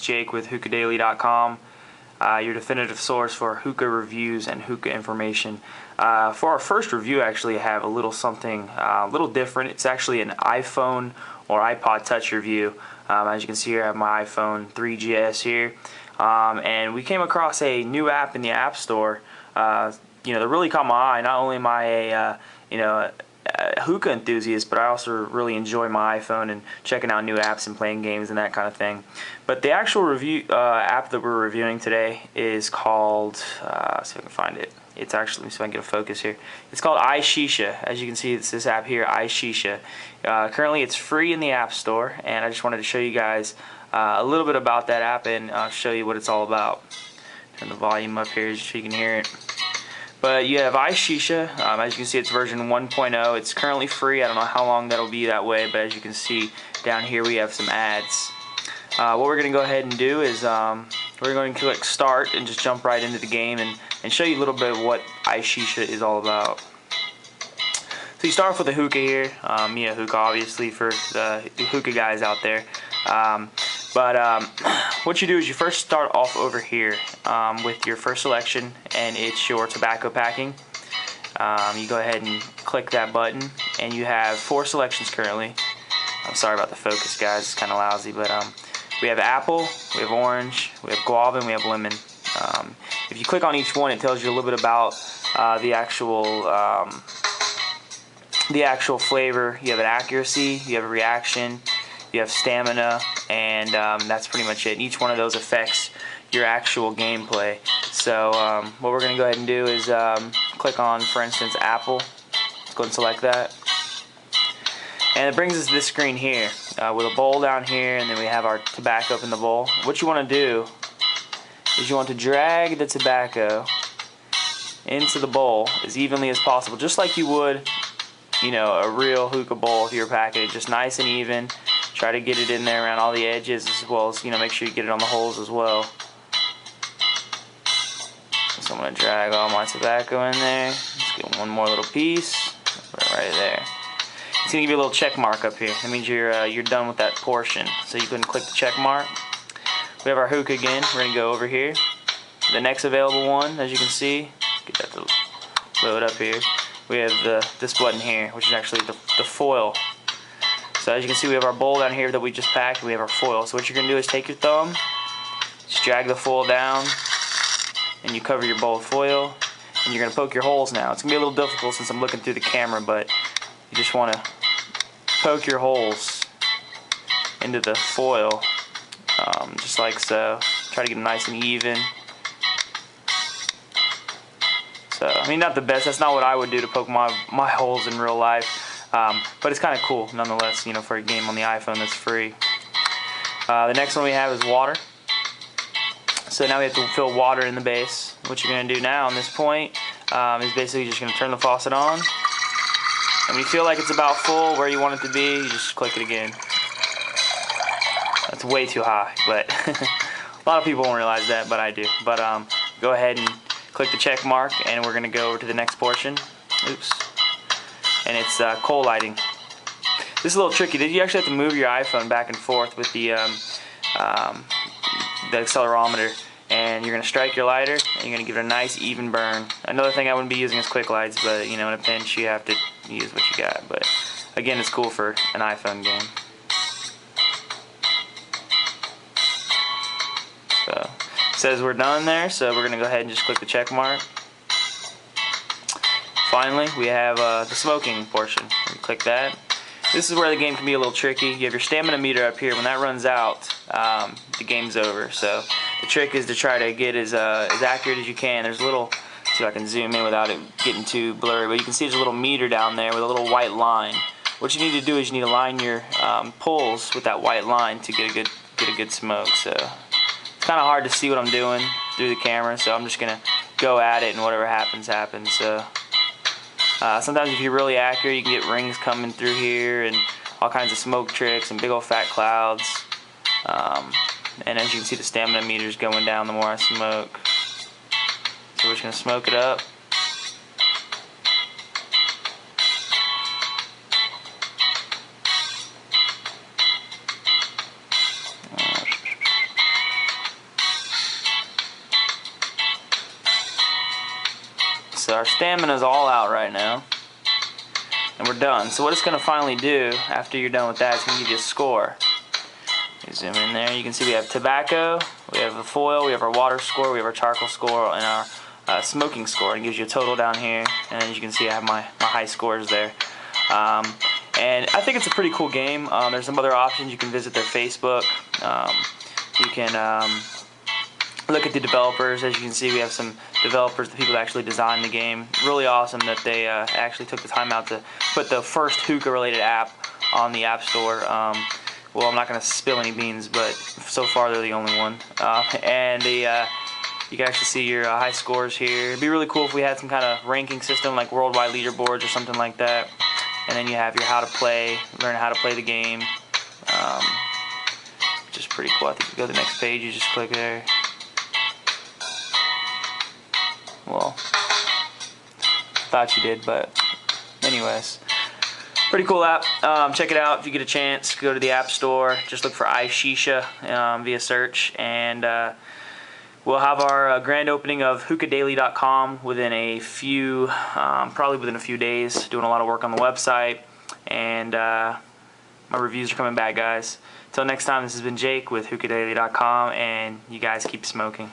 Jake with hookahdaily.com, your definitive source for hookah reviews and hookah information. For our first review, actually, I have a little something a little different. It's actually an iPhone or iPod Touch review. As you can see here, I have my iPhone 3GS here, and we came across a new app in the App Store. That really caught my eye. Not only am I a hookah enthusiast, but I also really enjoy my iPhone and checking out new apps and playing games and that kind of thing. But the actual review app that we're reviewing today is called, let's see if I can find it. It's actually, let me see if I can get a focus here. It's called iShisha. As you can see, it's this app here, iShisha. Currently, it's free in the App Store, and I just wanted to show you guys a little bit about that app and show you what it's all about. Turn the volume up here so you can hear it. But you have iShisha. As you can see, it's version 1.0. It's currently free. I don't know how long that'll be that way, but as you can see down here, we have some ads. What we're going to go ahead and do is we're going to click Start and just jump right into the game and show you a little bit of what iShisha is all about. So you start off with a hookah here. Me a hookah, obviously, for the hookah guys out there. What you do is you first start off over here with your first selection, and it's your tobacco packing. You go ahead and click that button, and you have 4 selections currently. I'm sorry about the focus, guys. It's kind of lousy, but we have apple, we have orange, we have guava, and we have lemon. If you click on each one, it tells you a little bit about the actual flavor. You have an accuracy, you have a reaction, you have stamina, and that's pretty much it. And each one of those affects your actual gameplay. So what we're going to go ahead and do is click on, for instance, apple. Let's go and select that. And it brings us to this screen here with a bowl down here, and then we have our tobacco up in the bowl. What you want to do is you want to drag the tobacco into the bowl as evenly as possible, just like you would, a real hookah bowl if you were packing it, just nice and even. Try to get it in there around all the edges, as well as, make sure you get it on the holes as well. So I'm going to drag all my tobacco in there. Let's get one more little piece right there. It's going to give you a little check mark up here. That means you're done with that portion. So you go and click the check mark. We have our hookah again. We're going to go over here. The next available one, as you can see, get that to load up here. We have this button here, which is actually the foil. So as you can see, we have our bowl down here that we just packed. We have our foil. So what you're going to do is take your thumb, just drag the foil down, and you cover your bowl with foil. And you're going to poke your holes now. It's going to be a little difficult since I'm looking through the camera, but you just want to poke your holes into the foil, just like so. Try to get them nice and even. So, I mean, not the best. That's not what I would do to poke my holes in real life. But it's kind of cool, nonetheless, for a game on the iPhone that's free. The next one we have is water. So now we have to fill water in the base. What you're going to do now on this point is basically just going to turn the faucet on. And when you feel like it's about full, where you want it to be, you just click it again. That's way too high, but a lot of people won't realize that, but I do. But go ahead and click the check mark, and we're going to go over to the next portion. Oops. And it's coal lighting. This is a little tricky. You actually have to move your iPhone back and forth with the accelerometer, and you're going to strike your lighter, and you're going to give it a nice even burn. Another thing I wouldn't be using is quick lights, but in a pinch you have to use what you got. But again, it's cool for an iPhone game. So it says we're done there, so we're going to go ahead and just click the check mark. Finally, we have the smoking portion. Click that. This is where the game can be a little tricky. You have your stamina meter up here. When that runs out, the game's over. So the trick is to try to get as accurate as you can. There's a little, see if I can zoom in without it getting too blurry, but you can see there's a little meter down there with a little white line. What you need to do is you need to line your pulls with that white line to get a good smoke. So it's kind of hard to see what I'm doing through the camera, so I'm just gonna go at it, and whatever happens, happens. So sometimes if you're really accurate, you can get rings coming through here and all kinds of smoke tricks and big old fat clouds. And as you can see, the stamina meter is going down the more I smoke. So we're just going to smoke it up. our stamina's all out right now. And we're done. So what it's going to finally do after you're done with that, it's going to give you a score. You zoom in there, you can see we have tobacco, we have the foil, we have our water score, we have our charcoal score, and our smoking score. It gives you a total down here, and as you can see I have my high scores there. And I think it's a pretty cool game. There's some other options. You can visit their Facebook. You can look at the developers. As you can see, we have some developers, the people that actually designed the game. Really awesome that they actually took the time out to put the first hookah related app on the App Store. Well, I'm not going to spill any beans, but so far they're the only one. And you can actually see your high scores here. It'd be really cool if we had some kind of ranking system like worldwide leaderboards or something like that. And then you have your how to play, learn how to play the game, which is pretty cool. I think you go to the next page, you just click there. Well, thought you did, but anyways, pretty cool app. Check it out if you get a chance. Go to the App Store, just look for iShisha via search, and we'll have our grand opening of hookahdaily.com within a few, probably within a few days. Doing a lot of work on the website, and my reviews are coming back, guys. Until next time, this has been Jake with hookahdaily.com, and you guys keep smoking.